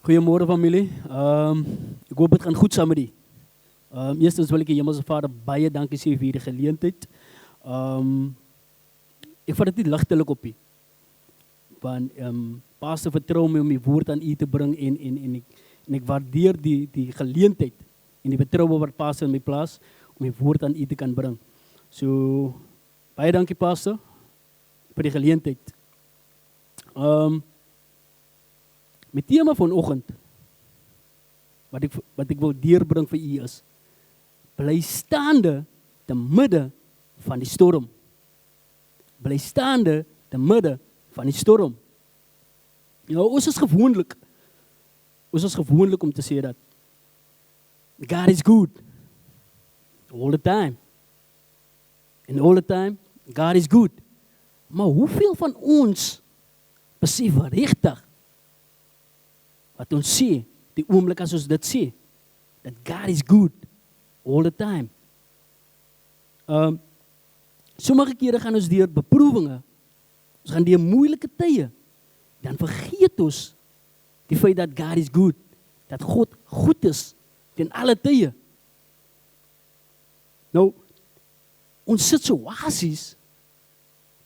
Goeiemôre familie. Ek hoop dit gaan goed saam met u. Eerstens wil ek die Hemelse Vader baie dankie sê vir hierdie geleentheid. Ek vat dit nie ligtelik op nie. Want Pastor vertrou my om die woord aan u te bring en ek waardeer die geleentheid en die vertroue wat Pastor in my plaas om die woord aan u te kan bring. So baie dankie Pastor vir die geleentheid. My tema vanoggend wat ek wil deurbring vir u is: bly staande te midde van die storm. Bly staande te midde van die storm. Nou, ons is gewoonlik om te sê dat God is good all the time. And all the time, God is good. Maar hoeveel van ons besef regtig wat ons sê, die oomblik as ons dit sê, that God is good all the time. Sommige kere gaan ons deur beproewinge, ons gaan deur moeilike tye, dan vergeet ons die feit dat God is good, dat God goed is ten alle tye. Nou, ons situasies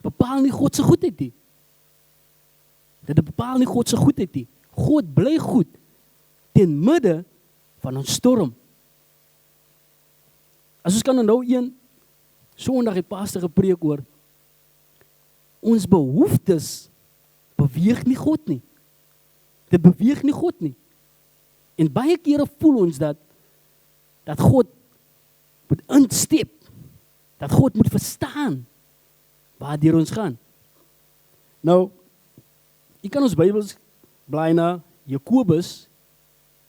bepaal nie God se goedheid nie. Dit bepaal nie God se goedheid nie. God bly goed ten midde van ons storm. As ons kan nou een Sondag die pastor gepreek oor, ons behoeftes beweeg nie God nie. Dit beweeg nie God nie. En baie kere voel ons dat God moet instep, dat God moet verstaan waardeur ons gaan. Nou, jy kan ons Bybels blaai na Jakobus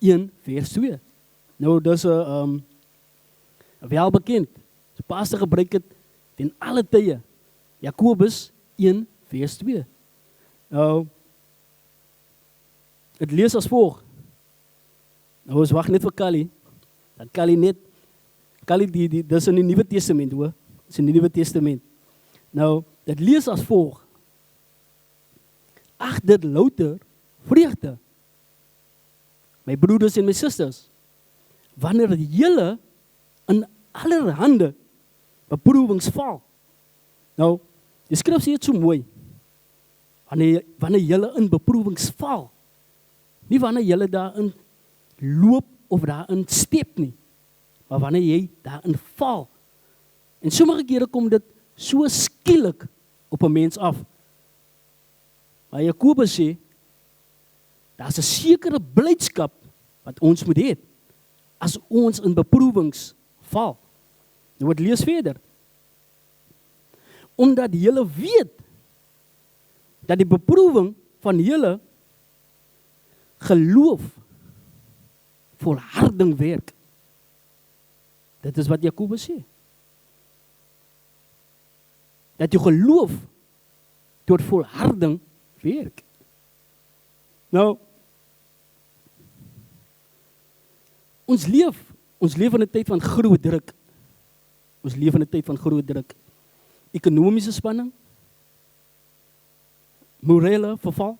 1 vers 2. Nou, dis welbekend. Die pastor gebruik dit ten alle tye. Jakobus 1 vers 2. Nou, het lees as volg. Nou, ons wag net vir Kali. Dat Kali dis in die Nuwe Testament, hoor. Dis in die Nuwe Testament. Nou, dit lees as volg. Ag dit louter vreugde, my broeders en my susters, wanneer julle in allerhande beproewings val. Nou, die skrif sê dit so mooi, wanneer julle in beproewings val, nie wanneer julle daarin loop of daarin step nie, maar wanneer jy daarin val. En sommige kere kom dit so skielik op 'n mens af. Maar Jakobus sê, daar's 'n sekere blydskap wat ons moet hê as ons in beproewings val. Nou wat lees verder. Omdat julle weet dat die beproewing van julle geloof volharding werk. Dit is wat Jakobus sê. Dat jou geloof tot volharding werk. Nou, ons leef in 'n tyd van groot druk. Ons leef in 'n tyd van groot druk. Ekonomiese spanning, morele verval,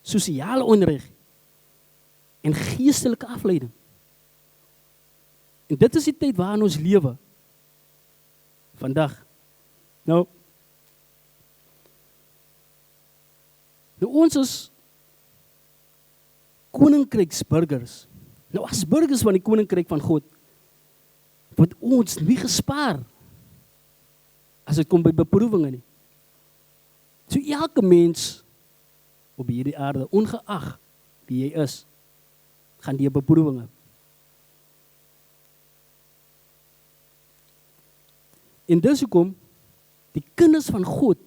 sosiale onreg en geestelike afleiding. En dit is die tyd waarin ons lewe vandag. Nou, ons is koninkryksburgers. Nou as burgers van die koninkryk van God, word ons nie gespaar as dit kom by beproewinge nie. So elke mens op hierdie aarde, ongeag wie jy is, gaan deur beproewinge. En dis hoekom die kinders van God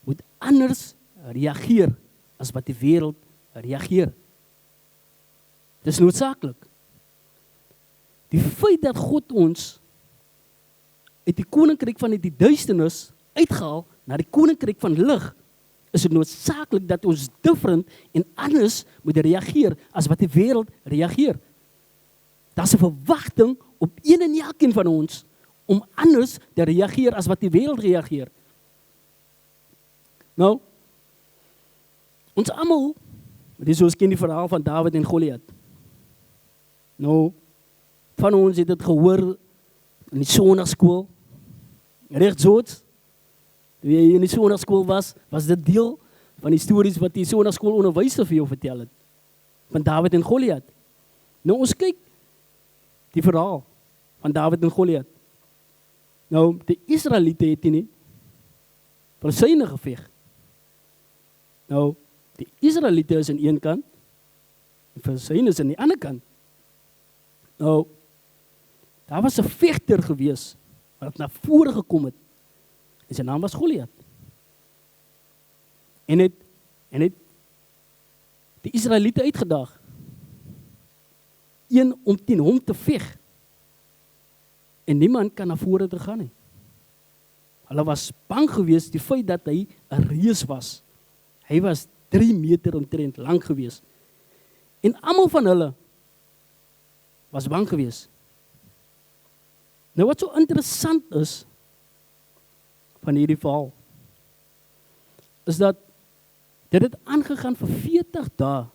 moet anders reageer as wat die wêreld reageer. Dis noodsaaklik. Die feit dat God ons uit die koninkryk van die duisternis uitgehaal na die koninkryk van lig, is dit noodsaaklik dat ons different en anders moet reageer as wat die wêreld reageer. Daar's 'n verwagting op een en elkeen van ons om anders te reageer as wat die wêreld reageer. Nou, ons almal Dis ons ken die verhaal van Dawid en Goliat. Nou, van ons het dit gehoor in die sonnaarskool. Reg George, toe jy in die sonnaarskool was dit deel van die stories wat die sonnaarskool onderwyser vir jou vertel het. Van Dawid en Goliat. Nou ons kyk die verhaal van Dawid en Goliat. Nou, die Israeliete het nie vir syne geveg. Nou, die Israeliete is aan een kant, en vir syne is aan die ander kant. Nou, daar was 'n vegter gewees, wat na vore gekom het, en sy naam was Goliat. En het die Israeliete uitgedaag, een om teen hom te veg, en niemand kan na vore te gaan nie. Hulle was bang gewees, die feit dat hy 'n reus was. Hy was 3 meter omtrent lank gewees. En almal van hulle was bang gewees. Nou wat so interessant is van hierdie verhaal, is dat dit het aangegaan vir 40 dae,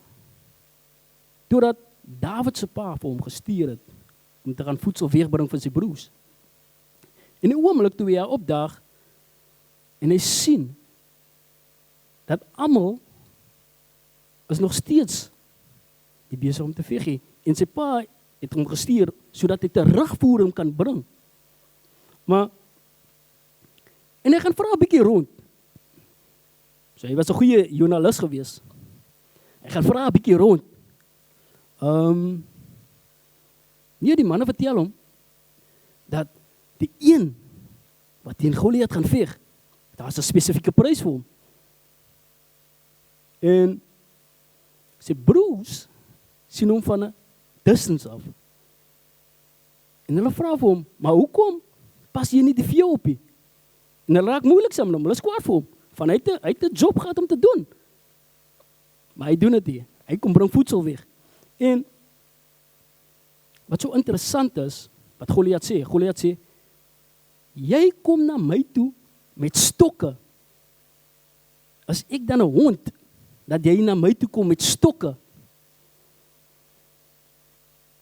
totdat Dawid se pa vir hom gestuur het, om te gaan voedsel wegbring vir sy broers. En die oomblik toe hy opdaag, en hy sien, dat almal is nog steeds die besig om te veg, en sy pa het hom gestuur, sodat hy terugvoering kan bring. Maar, en hy gaan vra 'n bietjie rond. So hy was 'n goeie joernalis gewees. Hy gaan vra 'n bietjie rond. Nee, die manne vertel hom, dat die een, wat teen Goliat gaan veg, daar is 'n spesifieke prys vir hom. En sy broers sien hom van 'n distance af. En hulle vra vir hom, maar hoekom pas jy nie die vee op nie? En hulle raak moeilik saam met hom, hulle is kwaad vir hom, van hy het 'n job gehad om te doen. Maar hy doen dit nie, hy kom bring voedsel weg. En wat so interessant is, wat Goliat sê, jy kom na my toe met stokke. As ek dan 'n hond, dat jy na my toe kom met stokke.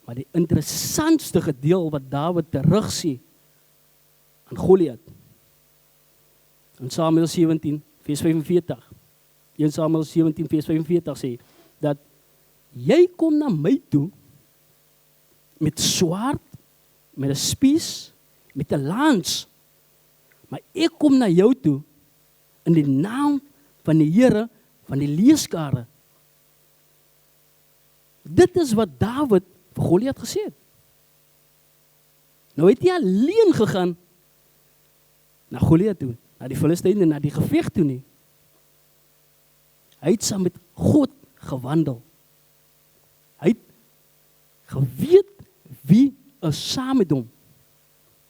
Maar die interessantste gedeel wat Dawid terug sê aan Goliat, in Samuel 17 vers 45, 1 Samuel 17 vers 45 sê, dat jy kom na my toe met swaard, met 'n spies, met 'n lans, maar ek kom na jou toe in die naam van die Here van die leeskare. Dit is wat Dawid vir Goliat gesê het. Nou het hy alleen gegaan na Goliat toe, na die Filistyne, na die geveg toe nie. Hy het saam met God gewandel. Hy het geweet wie is saam met hom.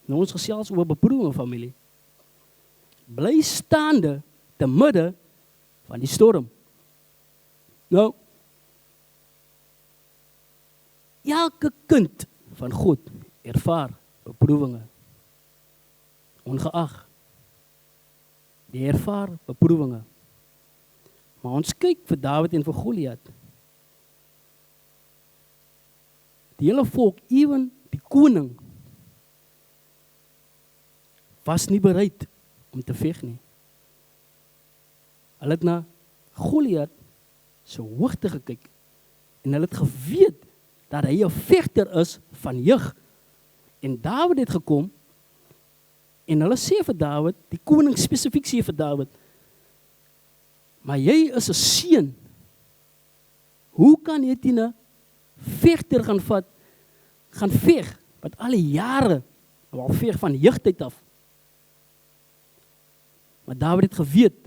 Nou ons gesels oor beproewing, familie. Bly staande te midde van die storm. Nou, elke kind van God ervaar beproewinge. Ongeag. Die ervaar beproewinge. Maar ons kyk vir Dawid en vir Goliat. Die hele volk, ewen die koning, was nie bereid om te veg nie. Hulle het na Goliat se hoogte gekyk en hulle het geweet dat hy 'n vegter is van jeug. En Dawid het gekom en hulle sê vir Dawid, die koning spesifiek sê vir Dawid, maar jy is 'n seun. Hoe kan jy teen 'n vegter gaan veg, wat al die jare al veg van jeugtyd af? Maar Dawid het geweet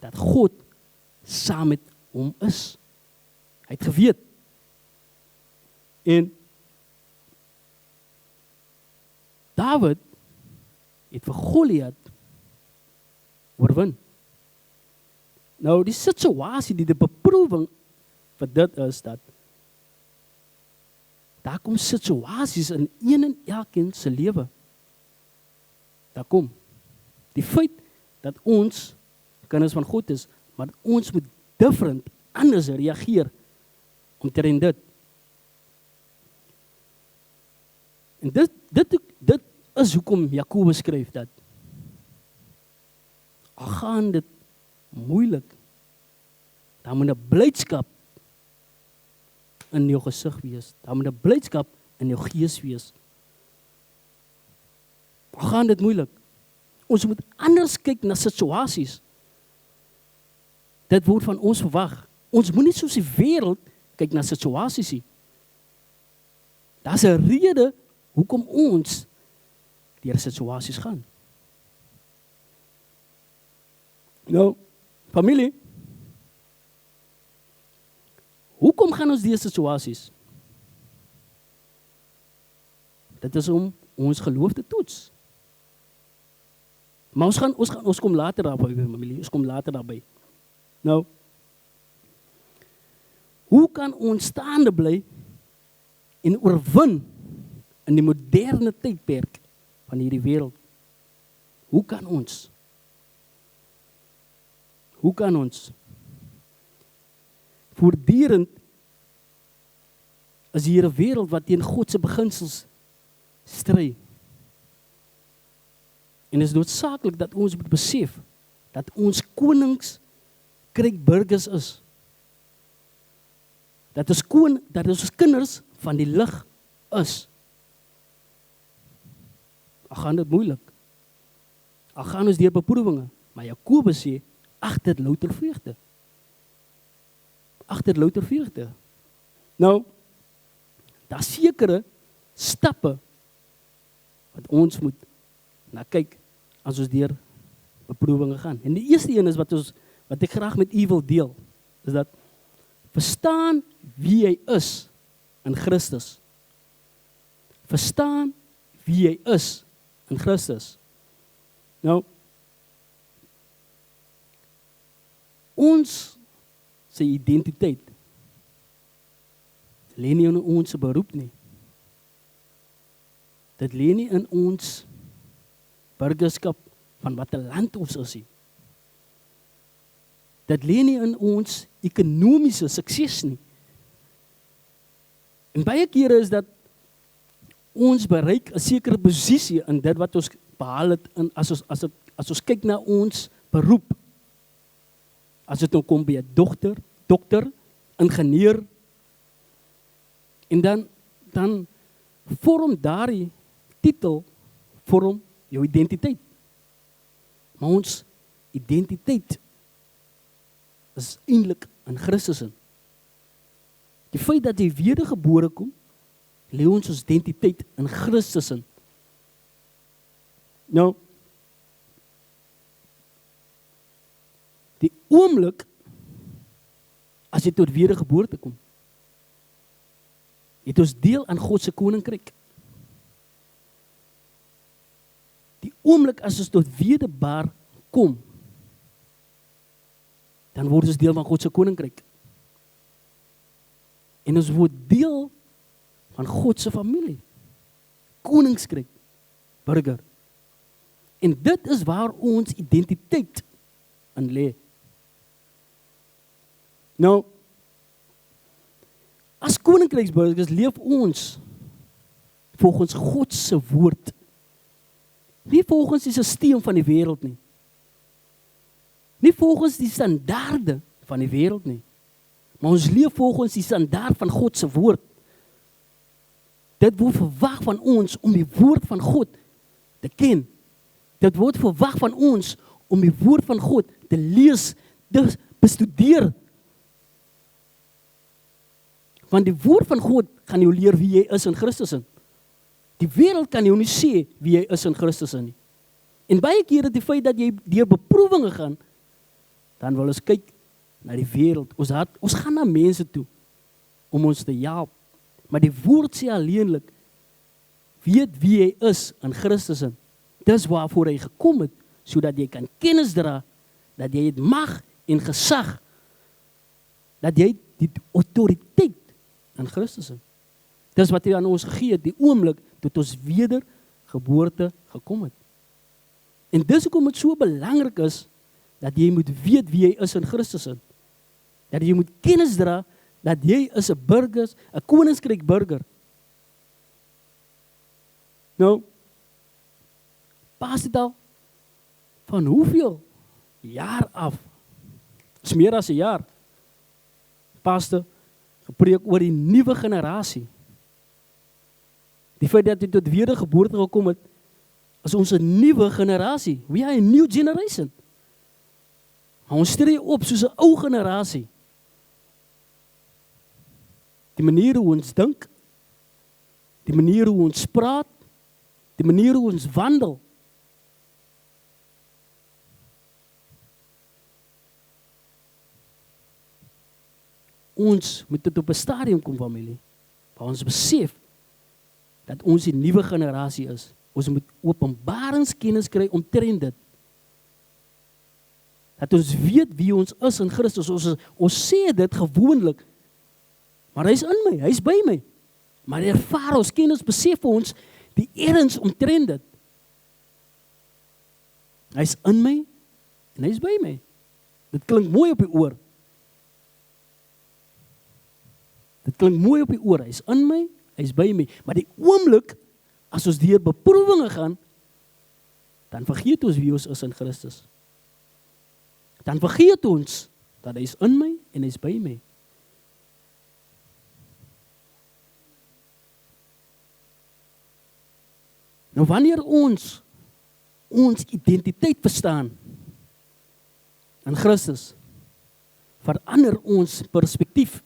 dat God saam met hom is. Hy het geweet. En Dawid het vir Goliat oorwin. Nou die situasie, die beproewing vir dit is dat daar kom situasies in een en elkeen se lewe. Daar kom. Die feit dat ons kinders van God is, maar ons moet different anders reageer omtrent dit. En dit is hoekom Jakobus skryf dat. Al gaan dit moeilik, dan moet 'n blydskap in jou gesig wees. Dan moet 'n blydskap in jou gees wees. Al gaan dit moeilik. Ons moet anders kyk na situasies. Dit word van ons verwag. Ons moet nie soos die wêreld kyk na situasies nie. Daar's 'n rede hoekom ons deur situasies gaan. Nou, familie, hoekom gaan ons deur situasies? Dit is om ons geloof te toets. Maar ons kom later daarby, familie. Ons kom later daarby. Nou, hoe kan ons staande bly en oorwin in die moderne tydperk van hierdie wêreld? Hoe kan ons? Hoe kan ons? Voortdurend is hier 'n wêreld wat teen God se beginsels stry. En dit is noodsaaklik dat ons moet besef dat ons konings burgers is. Dat ons kinders van die lig is. Al gaan dit moeilik. Al gaan ons deur beproewinge, maar Jakobus sê, ag dit louter vreugde. Ag dit louter vreugde. Nou, daar sekere stappe wat ons moet na kyk as ons deur beproewinge gaan. En die eerste een is wat ek graag met u wil deel, is dat verstaan wie jy is in Christus. Verstaan wie jy is in Christus. Nou, ons se identiteit lê nie in ons beroep nie. Dit lê nie in ons burgerskap van watter land ons is nie. Dit lê nie in ons ekonomiese sukses nie. En baie kere is dat ons bereik 'n sekere posisie in dit wat ons behaal het in as ons kyk na ons beroep. As dit nou kom by 'n dokter, ingenieur, en dan vorm daardie titel vorm jou identiteit. Maar ons identiteit is eintlik in Christus in. Die feit dat jy wedergebore kom, lê ons identiteit in Christus in. Nou, die oomblik as jy tot wedergeboorte kom, het ons deel aan God se koninkryk. Die oomblik as ons tot wederbaar kom, dan word ons deel van God se koninkryk. En ons word deel van God se familie. Koningskryk, burger. En dit is waar ons identiteit in lê. Nou, as koninkryksburgers leef ons volgens God se woord. Nie volgens die stelsel van die wêreld nie. Nie volgens die standaarde van die wêreld nie. Maar ons leef volgens die standaard van God se woord. Dit word verwag van ons om die woord van God te ken. Dit word verwag van ons om die woord van God te lees, te bestudeer. Want die woord van God gaan jou leer wie jy is in Christus in. Die wêreld kan jou nie sê wie jy is in Christus in nie. En baie kere die feit dat jy deur beproewinge gaan, dan wil ons kyk na die wêreld. Ons gaan na mense toe om ons te help. Maar die woord sê alleenlik, weet wie jy is in Christus in. Dis waarvoor hy gekom het, sodat jy kan kennis dra, dat jy het mag en gesag, dat jy die autoriteit in Christus in. Dis wat hy aan ons gegee het, die oomblik tot ons wedergeboorte gekom het. En dis hoekom dit so belangrik is, dat jy moet weet wie jy is in Christus in. Dat jy moet kennis dra, dat jy is 'n burger, 'n koninkryk burger. Nou, pas dit al van hoeveel jaar af? Is meer as 'n jaar. Pastor gepreek oor die nuwe generasie. Die feit dat jy tot wedergeboorte gekom het, is ons 'n nuwe generasie. We are a new generation. Maar ons tree op soos 'n ou generasie. Die manier hoe ons dink, die manier hoe ons praat, die manier hoe ons wandel. Ons moet tot op 'n stadium kom, familie, waar ons besef dat ons die nuwe generasie is. Ons moet openbaringskennis kry omtrent dit. Dat ons weet wie ons is in Christus. Ons sê dit gewoonlik, maar hy is in my, hy is by my. Maar ervaar ons, kennis besef ons die erns omtrent dit. Hy is in my en hy is by my. Dit klink mooi op die oor. Dit klink mooi op die oor. Hy is in my, hy is by my. Maar die oomblik, as ons deur beproewinge gaan, dan vergeet ons wie ons is in Christus. Dan vergeet ons dat hy is in my en hy is by my. Nou wanneer ons identiteit verstaan in Christus, verander ons perspektief,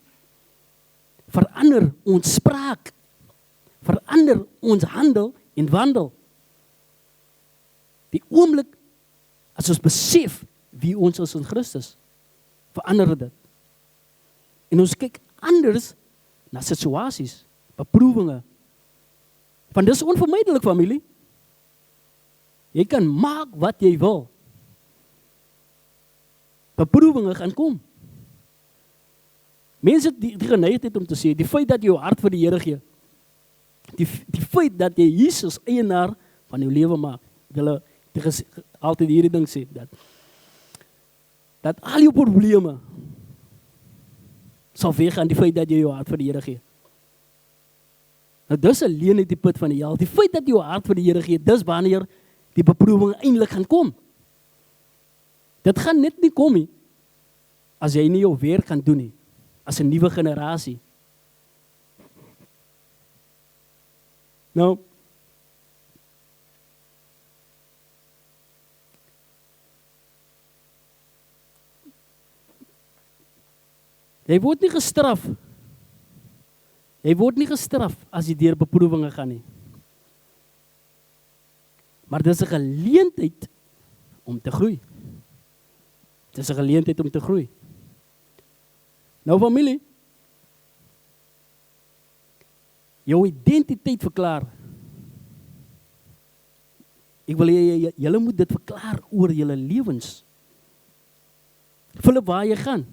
verander ons spraak, verander ons handel en wandel. Die oomblik as ons besef wie ons is in Christus, verander dit. En ons kyk anders na situasies, beproewinge. Want dis onvermydelik, familie. Jy kan maak wat jy wil. Beproewinge gaan kom. Mense het die geneigtheid om te sê, die feit dat jy jou hart vir die Here gee, die feit dat jy Jesus eienaar van jou lewe maak, hulle altyd hierdie ding sê, dat al jou probleme sal weggaan, die feit dat jy jou hart vir die Here gee. Nou dis 'n leuen uit die put van die hel. Die feit dat jy jou hart vir die Here gee, dis wanneer die beproewing eintlik gaan kom. Dit gaan net nie kom nie, as jy nie jou werk kan doen nie, as 'n nuwe generasie. Nou, jy word nie gestraf. Jy word nie gestraf as jy deur beproewinge gaan nie. Maar dis 'n geleentheid om te groei. Dis 'n geleentheid om te groei. Nou familie, jou identiteit verklaar. Ek wil julle moet dit verklaar oor julle lewens. Philip, waar jy gaan,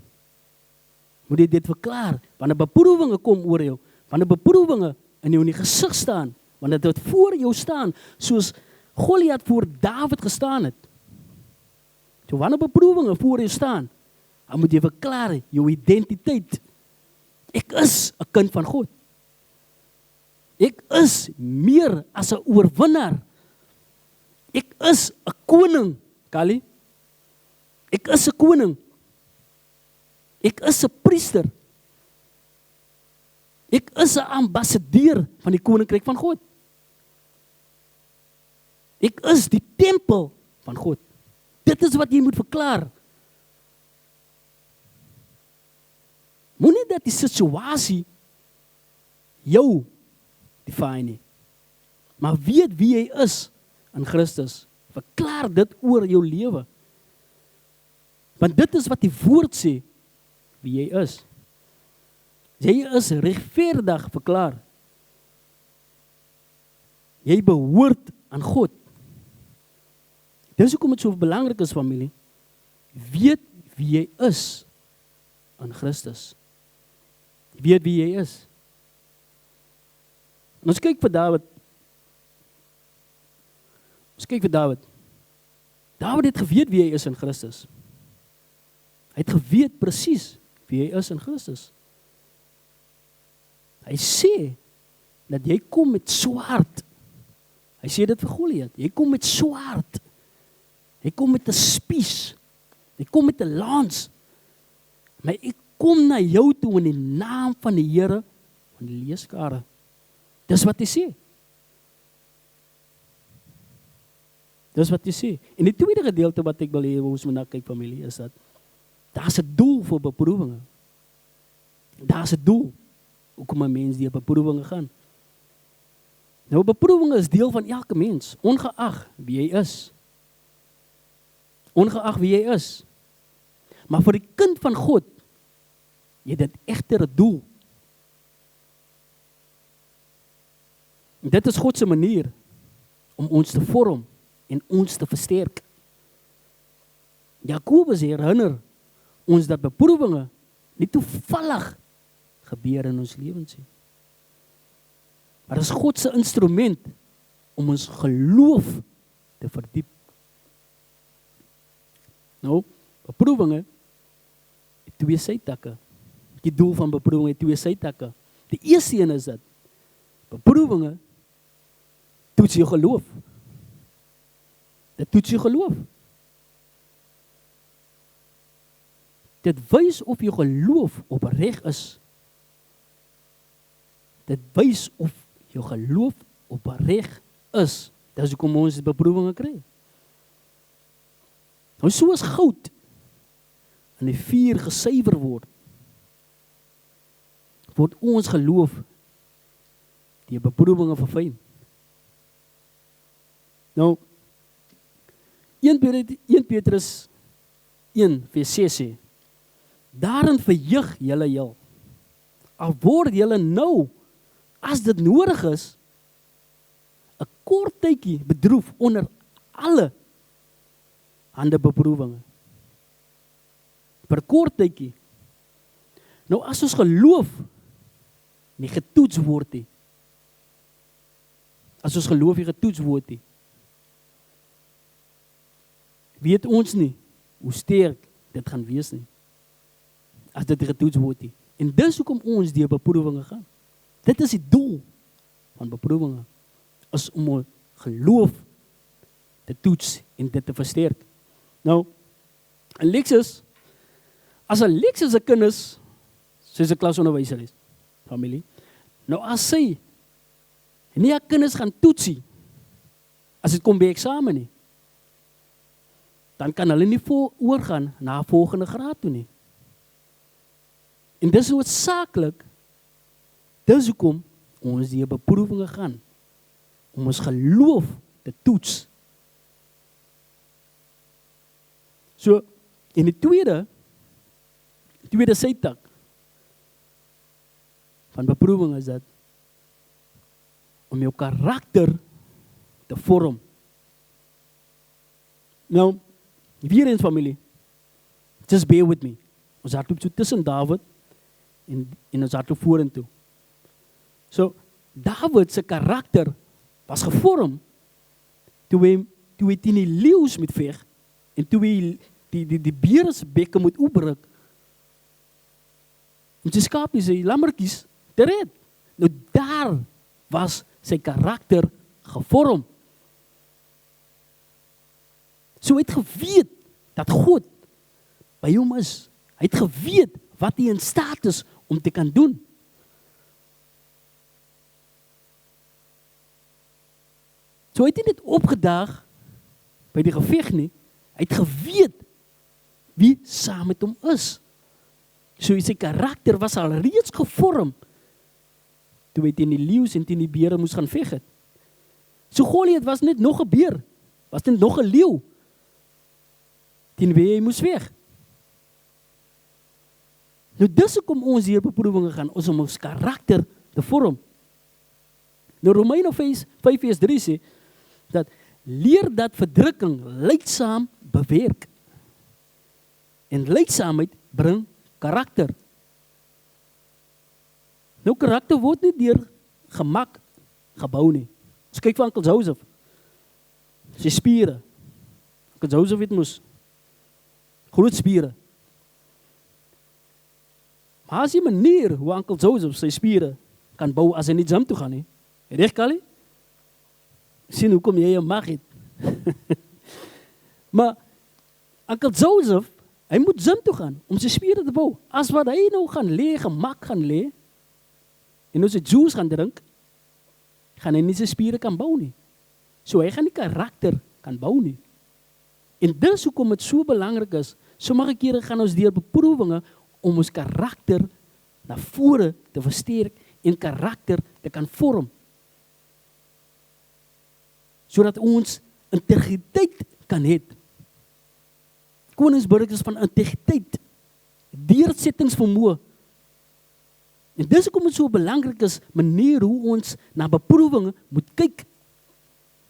moet jy dit verklaar. Wanneer beproewinge kom oor jou, wanneer beproewinge in jou in die gesig staan, wanneer dit voor jou staan, soos Goliat voor Dawid gestaan het. So wanneer beproewinge voor jou staan, dan moet jy verklaar jou identiteit. Ek is 'n kind van God. Ek is meer as 'n oorwinnaar. Ek is 'n koning, Kali. Ek is 'n koning. Ek is 'n priester. Ek is 'n ambassadeur van die koninkryk van God. Ek is die tempel van God. Dit is wat jy moet verklaar. Moenie dat die situasie jou define nie. Maar weet wie jy is in Christus. Verklaar dit oor jou lewe. Want dit is wat die woord sê, wie jy is. Jy is regverdig verklaar. Jy behoort aan God. Dis hoekom dit so belangrik is, familie. Weet wie jy is in Christus. Weet wie jy is. En ons kyk vir Dawid. Dawid het geweet wie hy is in Christus. Hy het geweet presies wie hy is in Christus. Hy sê, dat jy kom met swaard. Hy sê dit vir Goliat, jy kom met swaard. Jy kom met 'n spies. Jy kom met 'n lans. Maar ek kom na jou toe in die naam van die Here van die leeskare. Dis wat hy sê. Dis wat hy sê. En die tweede gedeelte wat ek wil hê ons moet na kyk, familie, is dat daar's 'n doel vir beproewinge. Daar's 'n doel hoekom 'n mens deur beproewinge gaan. Nou, beproewinge is deel van elke mens, ongeag wie hy is. Ongeag wie hy is. Maar vir die kind van God, het dit egter 'n doel. En dit is God se manier om ons te vorm en ons te versterk. Jakobus herinner ons dat beproewinge nie toevallig gebeur in ons lewens nie. Maar dit is God se instrument om ons geloof te verdiep. Nou, beproewinge het twee sytakke. Die doel van beproewinge het twee sytakke. Die eerste een is dat beproewinge toets jou geloof. Dit toets jou geloof. Dit wys of jou geloof opreg is. Dit wys of jou geloof opreg is. Dis hoekom ons beproewinge kry. Nou soos goud in die vuur gesuiwer word ons geloof deur beproewinge verfyn. Nou 1 Petrus 1 vers 6 sê: Daarin verheug julle heel. Al word julle nou, as dit nodig is, 'n kort tydjie bedroef onder alle hande beproewinge. Per kort tydjie. Nou as ons geloof nie getoets word nie. As ons geloof nie getoets word nie. Weet ons nie hoe sterk dit gaan wees nie. As dit getoets word nie. En dis hoekom ons deur beproewinge gaan. Dit is die doel van beproewinge. Is om ons geloof te toets en dit te versterk. Nou, Alexis, as Alexis 'n kind is, soos 'n klasonderwyser is, familie, nou as sy nie 'n kinders gaan toetsie, as dit kom by eksamen nie, dan kan hulle nie oorgaan na 'n volgende graad toe nie. En dis noodsaaklik, dis hoekom ons die beproewinge gaan, om ons geloof te toets. So, in die tweede sytak van beproewing is dat om jou karakter te vorm. Nou, weer eens familie, just bear with me. Ons hardloop so tussen David en ons hardloop vorentoe. So, David se karakter was gevorm toe hy teen die leeu's moet veg en toe hy die beere se bekke moet oopbreek om sy skapies, sy lammertjies te red. Nou daar was sy karakter gevorm. So hy het geweet dat God by hom is. Hy het geweet wat hy in staat is om te kan doen. So hy het nie net opgedaag by die geveg nie. Hy het geweet wie saam met hom is. So sy karakter was al reeds gevorm toe hy teen die leeu's en teen die beere moes gaan veg het. So Goliat was net nog 'n beer, was net nog 'n leeu teen wie hy moes veg. Nou dis hoekom ons hier beproewinge gaan, om ons karakter te vorm. Nou Romeine 5 vers 3 sê, dat leer dat verdrukking lydsaam bewerk. En lydsaamheid bring karakter. Nou karakter word nie deur gemak gebou nie. Ons kyk vir Uncle Joseph. Sy spiere. Uncle Joseph het mos groot spiere. Maar as die manier hoe Uncle Joseph sy spiere kan bou as hy nie gym toe gaan nie. Reg, Kali? Sien hoekom jy jou mag het. Maar Uncle Joseph, hy moet gym toe gaan om sy spiere te bou. As wat hy nou gaan lê, gemak gaan lê, en nou sy juice gaan drink, gaan hy nie sy spiere kan bou nie. So hy gaan nie karakter kan bou nie. En dis hoekom dit so belangrik is, sommige kere gaan ons deur beproewinge om ons karakter na vore te versterk en karakter te kan vorm. Sodat ons integriteit kan hê. Koningsburgers van integriteit, deursettingsvermoë. En dis hoekom dit so belangrik is, manier hoe ons na beproewinge moet kyk.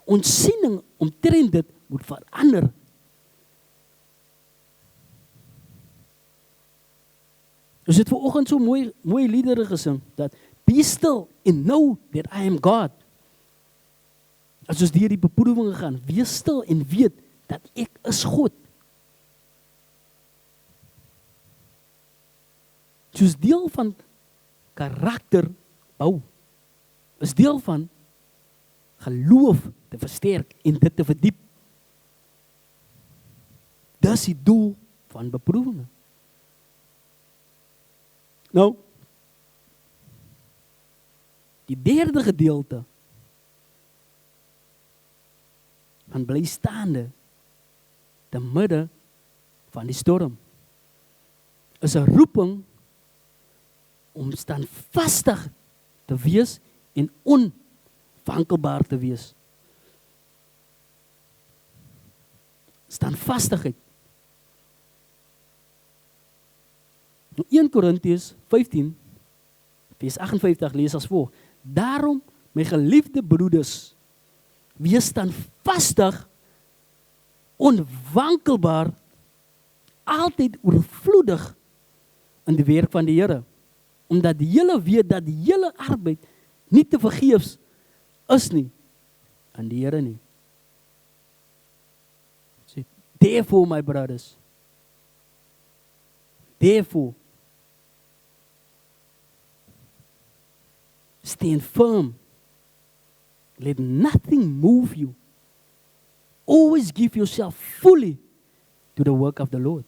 Ons siening omtrent dit moet verander. Ons het vanoggend so mooi liedere gesing, dat be still and know that I am God. As ons deur die beproewinge gaan, wees stil en weet dat ek is God. Soos deel van karakterbou, is deel van geloof te versterk en dit te verdiep. Dis die doel van beproewinge. Nou, die derde gedeelte van bly staande te midde van die storm is 'n roeping om standvastig te wees en onwankelbaar te wees. Standvastigheid. 1 Korintiërs 15 vers 58 lees as volg: Daarom, my geliefde broeders, wees standvastig, onwankelbaar, altyd oorvloedig in die werk van die Here, omdat die hele weet dat die hele arbeid nie te vergeefs is nie aan die Here nie. Therefore, my brothers, therefore, stand firm. Let nothing move you. Always give yourself fully to the work of the Lord.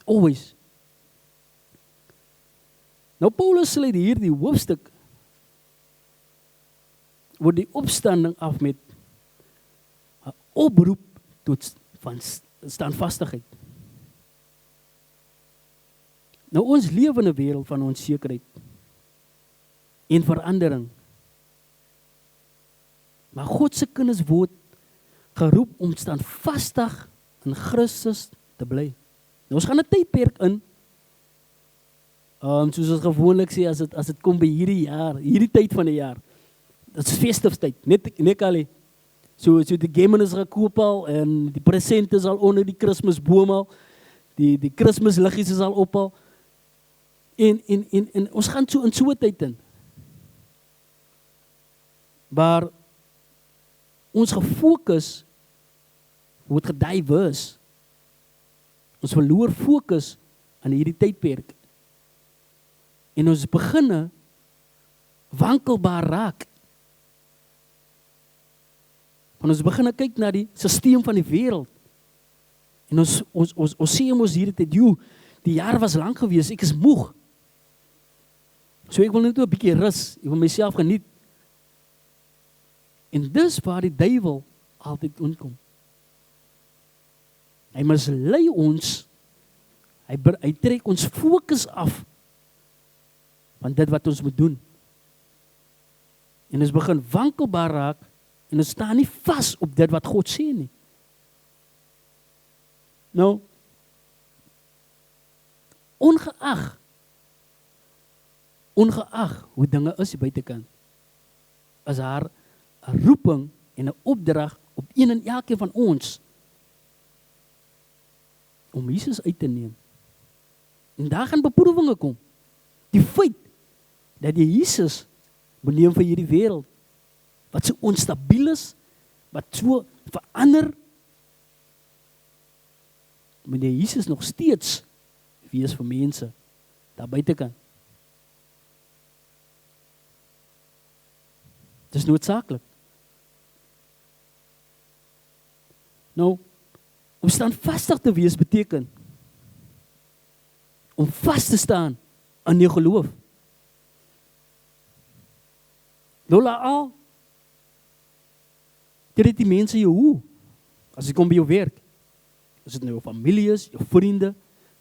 Always. Nou Paulus sluit hierdie hoofstuk word die opstanding af met 'n oproep tot van standvastigheid. Nou ons lewe in 'n wêreld van onsekerheid en verandering. Maar God se kinders word geroep om standvastig in Christus te bly. Nou ons gaan 'n tydperk in. Soos ons gewoonlik sê, as dit kom by hierdie jaar, hierdie tyd van die jaar. Dit is feestydtyd, net al. So die gaming is gekoop al en die presente is al onder die Kersboom al. Die Kersliggies is al op al. En ons gaan so in so 'n tyd in. Waar ons gefokus word gedivers. Ons verloor fokus aan hierdie tydperk. En ons beginne wankelbaar raak. Want ons beginne kyk na die stelsel van die wêreld. En ons sê ons hierdie tyd, die jaar was lank gewees, ek is moeg. So ek wil net 'n bietjie rus, ek wil myself geniet. En dis waar die duiwel altyd inkom. Hy mislei ons, hy trek ons fokus af van dit wat ons moet doen. En ons begin wankelbaar raak, en ons staan nie vas op dit wat God sê nie. Nou, ongeag hoe dinge is buitekant, is haar 'n roeping en 'n opdrag op een en elkeen van ons om Jesus uit te neem. En daar gaan beproewinge kom. Die feit dat jy Jesus moet neem vir hierdie wêreld, wat so onstabiel is, wat so verander, moet jy Jesus nog steeds wees vir mense, daar buitekant. Dit is noodsaaklik. Nou, om standvastig te wees beteken om vas te staan in jou geloof. Lola al, dit die mense jou hoe, as jy kom by jou werk, as dit nou jou familie is, jou vriende,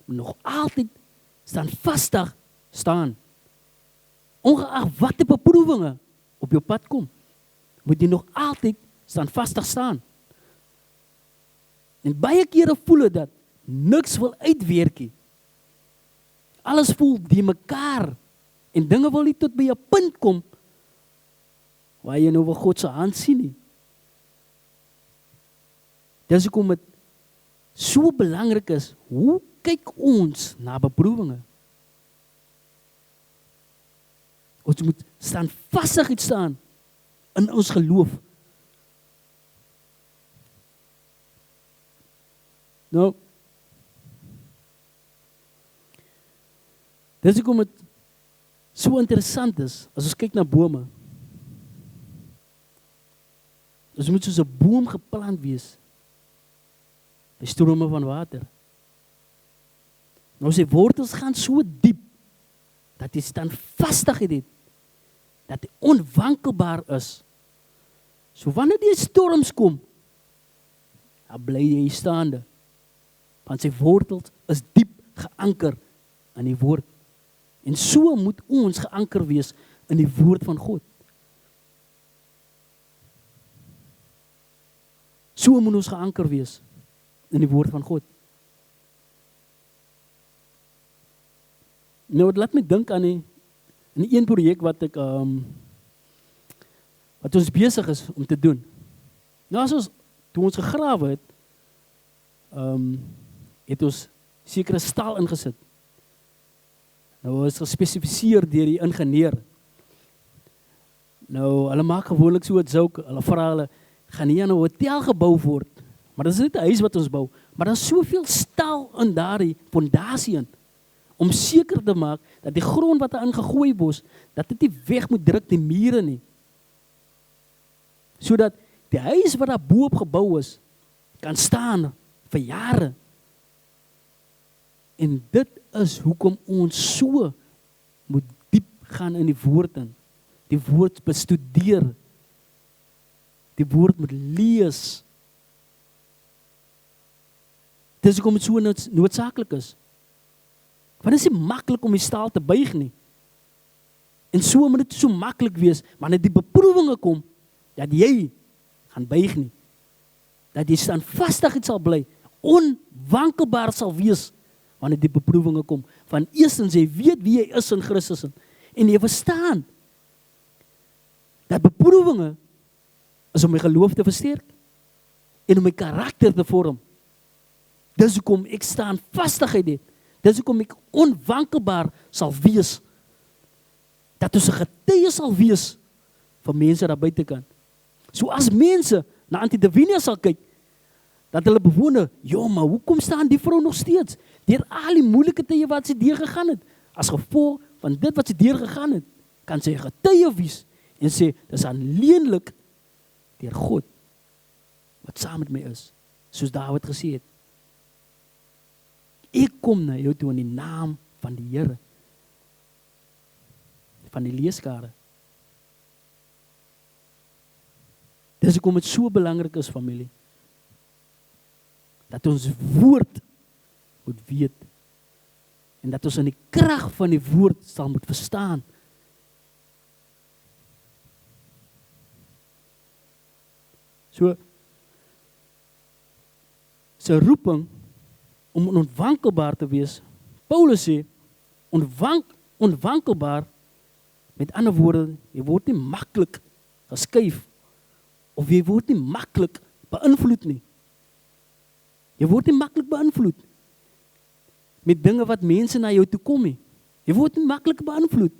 nog altyd standvastig staan. Ongeag wat die beproewinge op jou pad kom, moet jy nog altyd standvastig staan. En baie kere voel het dat niks wil uitwerkie. Alles voel die mekaar en dinge wil nie tot by 'n punt kom waar jy nou wel God se hand sien nie. Dis hoekom dit so belangrik is, hoe kyk ons na beproewinge? Ons moet standvastig staan in ons geloof. Nou, dis hoekom dit so interessant is, as ons kyk na bome. Ons moet soos 'n boom geplant wees, by strome van water. Nou sy wortels gaan so diep, dat hy standvastigheid het, dat hy onwankelbaar is. So wanneer die storms kom, dan bly hy staande. Want sy wortels is diep geanker in die woord. En so moet ons geanker wees in die woord van God. So moet ons geanker wees in die woord van God. Nou, het laat my dink aan in een projek wat ek wat ons besig is om te doen. Nou, toe ons gegrawe het, het ons sekere staal ingesit. Nou is gespesifiseer deur die ingenieur. Nou, hulle maak gewoonlik so 'n joke, hulle vra hulle, gaan hier 'n hotel gebou word, maar dit is net 'n huis wat ons bou, maar daar is soveel staal in daardie fondasie in, om seker te maak, dat die grond wat daarin gegooi word, dat dit nie weg moet druk die mure nie. Sodat die huis wat daar bo-op gebou is, kan staan vir jare. En dit is hoekom ons so moet diep gaan in die woord in. Die woord bestudeer. Die woord moet lees. Dit is hoekom dit so noodsaaklik is. Want dit is nie maklik om die staal te buig nie. En so moet dit so maklik wees, wanneer die beproewinge kom, dat jy gaan buig nie. Dat jy standvastigheid sal bly, onwankelbaar sal wees, wanneer die beproewinge kom. Van eerstens, jy weet wie jy is in Christus, en jy verstaan, dat beproewinge is om my geloof te versterk, en om my karakter te vorm. Dis hoekom ek standvastigheid het, dis hoekom ek onwankelbaar sal wees, dat ons 'n getuie sal wees, van mense daar buitekant. So as mense na Antidivinia sal kyk, dat hulle bewonder, maar hoekom staan die vrou nog steeds? Deur al die moeilike tye wat sy deurgegaan het, as gevolg van dit wat sy deurgegaan het, kan sy getuie wees, en sê, dis alleenlik deur God, wat saam met my is, soos Dawid gesê het. Ek kom na jou toe in die naam van die Here, van die leeskare. Dis hoekom dit so belangrik is, familie, dat ons woord moet weet, en dat ons in die krag van die woord sal moet verstaan. So, sy roeping om onwankelbaar te wees, Paulus sê, onwankelbaar, met ander woorde, jy word nie maklik geskuif, of jy word nie maklik beïnvloed nie. Jy word nie maklik beïnvloed met dinge wat mense na jou toe kom nie. Jy word nie maklik beïnvloed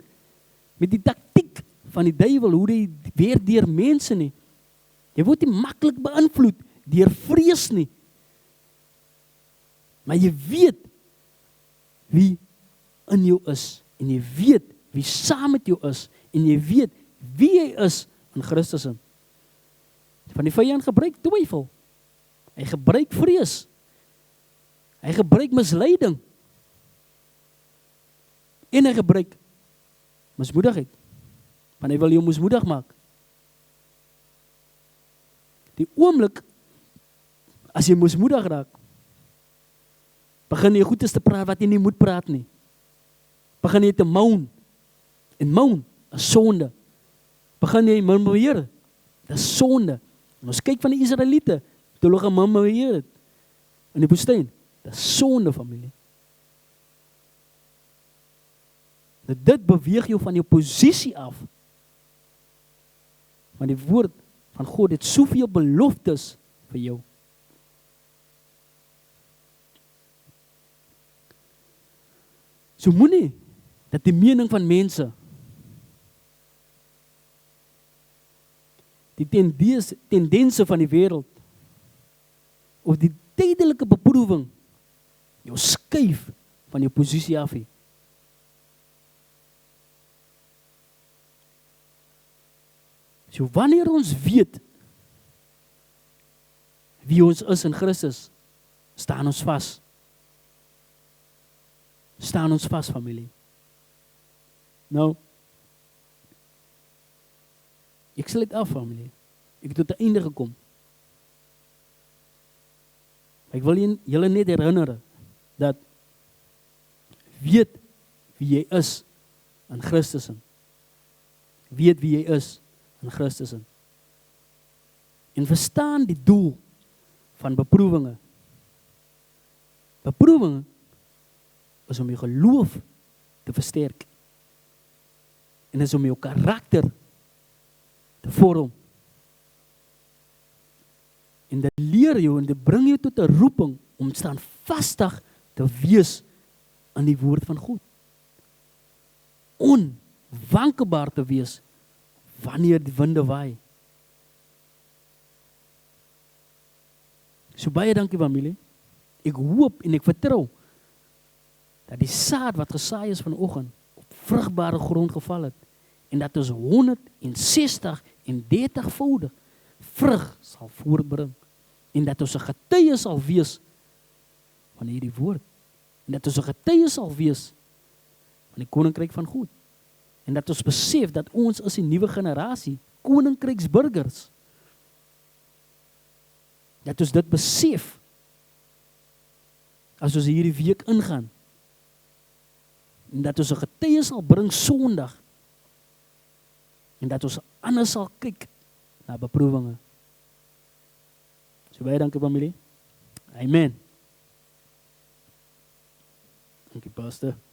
met die taktiek van die duiwel, hoe hy weer deur mense nie. Jy word nie maklik beïnvloed deur vrees nie. Maar jy weet wie in jou is, en jy weet wie saam met jou is, en jy weet wie jy is in Christus in. Van die vyand gebruik twyfel. Hy gebruik vrees. Hy gebruik misleiding. En hy gebruik mismoedigheid. Want hy wil jou mismoedig maak. Die oomblik, as jy mismoedig raak, begin jy goedes te praat wat jy nie moet praat nie. Begin jy te moan. En moan is sonde. Begin jy murmureer. Dit is sonde. En ons kyk van die Israeliete, toe hulle gemurmureer het in die woestyn. Dit is sonde, familie. Dit beweeg jou van jou posisie af. Want die woord van God het soveel beloftes vir jou. So moenie dat die mening van mense, die tendense van die wêreld, of die tydelike beproewing, jou skuif van jou posisie af nie. So wanneer ons weet wie ons is in Christus, staan ons vas. Staan ons vas, familie. Nou, ek sluit af, familie. Ek het tot die einde gekom. Ek wil julle net herinner dat weet wie jy is in Christus in. Weet wie jy is in Christus in. En verstaan die doel van beproewinge. Beproewinge is om jou geloof te versterk. En is om jou karakter te vorm. En dit leer jou en dit bring jou tot 'n roeping om standvastig te wees aan die woord van God. Onwankelbaar te wees wanneer die winde waai. So baie dankie, familie. Ek hoop en ek vertrou dat die saad wat gesaai is vanoggend op vrugbare grond geval het en dat ons 160 en 30voudig vrug sal voortbring en dat ons 'n getuie sal wees van hierdie woord en dat ons 'n getuie sal wees van die koninkryk van God en dat ons besef dat ons is 'n nuwe generasie koninkryksburgers. Dat ons dit besef as ons hierdie week ingaan en dat ons 'n getuie sal bring Sondag en dat ons anders sal kyk na beproewinge. So baie dankie, familie. Amen. Dankie, pastor.